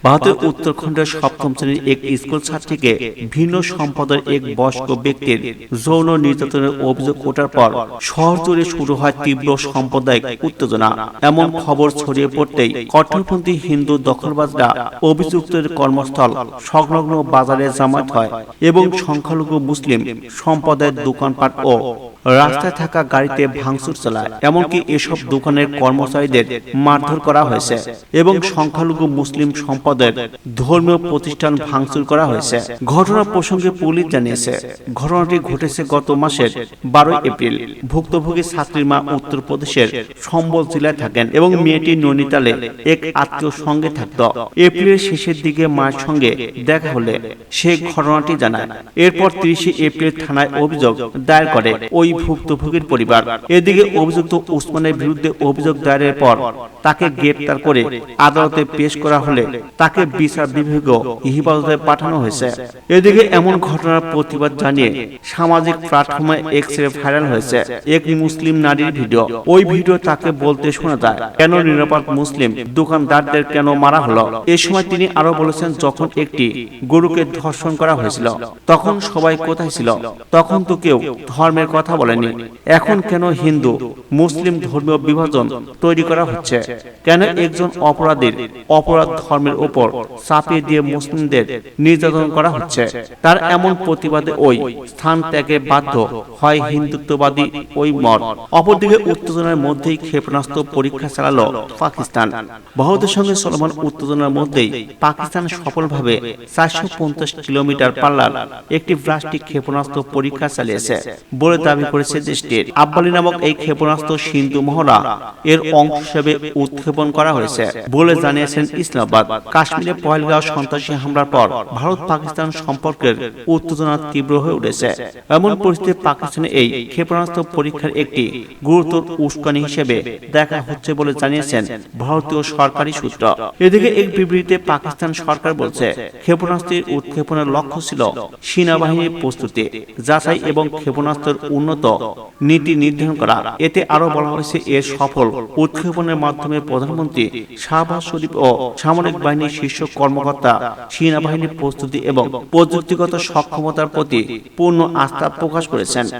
ভারতের উত্তরাখণ্ডের সপ্তম শ্রেণীর এক স্কুল ছাত্রীকে ভিন্ন সম্প্রদায়ের এক বয়স্ক ব্যক্তির যৌন নির্যাতনের অভিযোগ ওঠার পর শহর জুড়ে শুরু হয় তীব্র সাম্প্রদায়িক উত্তেজনা। এমন খবর ছড়িয়ে পড়তেই কট্টরপন্থী হিন্দু দখলবাজরা অভিযুক্তের কর্মস্থল সংলগ্ন বাজারে জামায়াত হয় এবং সংখ্যালঘু মুসলিম সম্প্রদায়ের দোকানপাট ও রাস্তায় থাকা গাড়িতে ভাঙচুর চালায়। এমনকি এসব দোকানের কর্মচারীদের মারধর করা হয়েছে এবং সংখ্যালঘু মুসলিম সম্প্রদায়ের ধর্মীয় প্রতিষ্ঠান ভাঙচুর করা হয়েছে। ঘটনা প্রসঙ্গে পুলিশ জানিয়েছে, ঘটনাটি ঘটেছে গত মাসের 12 এপ্রিল। ভুক্তভোগী ছাত্রীর মা উত্তরপ্রদেশের সম্বল জেলায় থাকেন এবং মেয়েটি নৈনিতালে এক আত্মীয় সঙ্গে থাকত। এপ্রিলের শেষের দিকে মায়ের সঙ্গে দেখা হলে সে ঘটনাটি জানায়। এরপর 30 এপ্রিল থানায় অভিযোগ দায়ের করে ওই ভুক্তভোগীর পরিবার। এদিকে অভিযুক্ত উসমানের বিরুদ্ধে অভিযোগ দায়েরের পর তাকে গ্রেপ্তার করে আদালতে পেশ করা হলে তাকে বিচার বিভাগীয় হেফাজতে পাঠানো হয়েছে। এদিকে এমন ঘটনার প্রতিবাদ জানিয়ে সামাজিক প্ল্যাটফর্মে এক্সে ভাইরাল হয়েছে এক মুসলিম নারীর ভিডিও। ওই ভিডিও তাকে বলতে শোনা যায়, কেন নিরাপদ মুসলিম দোকানদারদের কেন মারা হলো। এ সময় তিনি আরো বলেছেন, যখন একটি গরুকে ধর্ষণ করা হয়েছিল তখন সবাই কোথায় ছিল? তখন তো কেউ ধর্মের কথা বলেনি। এখন কেন হিন্দু মুসলিম ধর্মীয় বিভাজন তৈরি করা হচ্ছে? কেন একজন অপরাধীর অপরাধ ধর্মের উপর চাপিয়ে দিয়ে মুসলিমদের নির্যাতন করা হচ্ছে? তার এমন প্রতিবাদে ওই স্থান ত্যাগে বাধ্য হয় হিন্দুত্ববাদী ওই মত। অপরদিকে উত্তেজনার মধ্যেই ক্ষেপণাস্ত্র পরীক্ষা চালালো পাকিস্তান। ভারতের সঙ্গে চলমান উত্তেজনার মধ্যেই পাকিস্তান সফলভাবে 450 কিলোমিটার পাল্লার একটি ব্লাস্টিক ক্ষেপণাস্ত্র পরীক্ষা চালিয়েছে বলে দাবি করেছে দেশটির। আব্বালি নামক এই ক্ষেপণাস্ত্র সিন্ধু মহড়া এর অংশ হিসেবে উৎক্ষেপণ করা হয়েছে বলে জানিয়েছেন ইসলামাবাদ। কাশ্মীরে পহেলগাঁও সন্ত্রাসী হামলার পর ভারত পাকিস্তান সম্পর্কের উত্তেজনা তীব্র হয়ে উঠেছে। এমন পরিস্থিতিতে পাকিস্তানে এই ক্ষেপণাস্ত্র পরীক্ষার একটি গুরুতর উস্কানি হিসেবে দেখা হচ্ছে বলে জানিয়েছেন ভারতীয় সরকারি সূত্র। এদিকে এক বিবৃতিতে পাকিস্তান সরকার বলছে, ক্ষেপণাস্ত্রের উৎক্ষেপণের লক্ষ্য ছিল সেনাবাহিনীর প্রস্তুতি যাচাই এবং ক্ষেপণাস্ত্রের উন্নত নীতি নির্ধারণ করা। এতে আরো বলা হয়েছে, এর সফল উৎক্ষেপণের মাধ্যমে প্রধানমন্ত্রী শাহবাজ শরীফ ও সামরিক বাহিনীর শীর্ষ কর্মকর্তা সেনাবাহিনীর প্রস্তুতি এবং প্রযুক্তিগত সক্ষমতার প্রতি পূর্ণ আস্থা প্রকাশ করেছেন।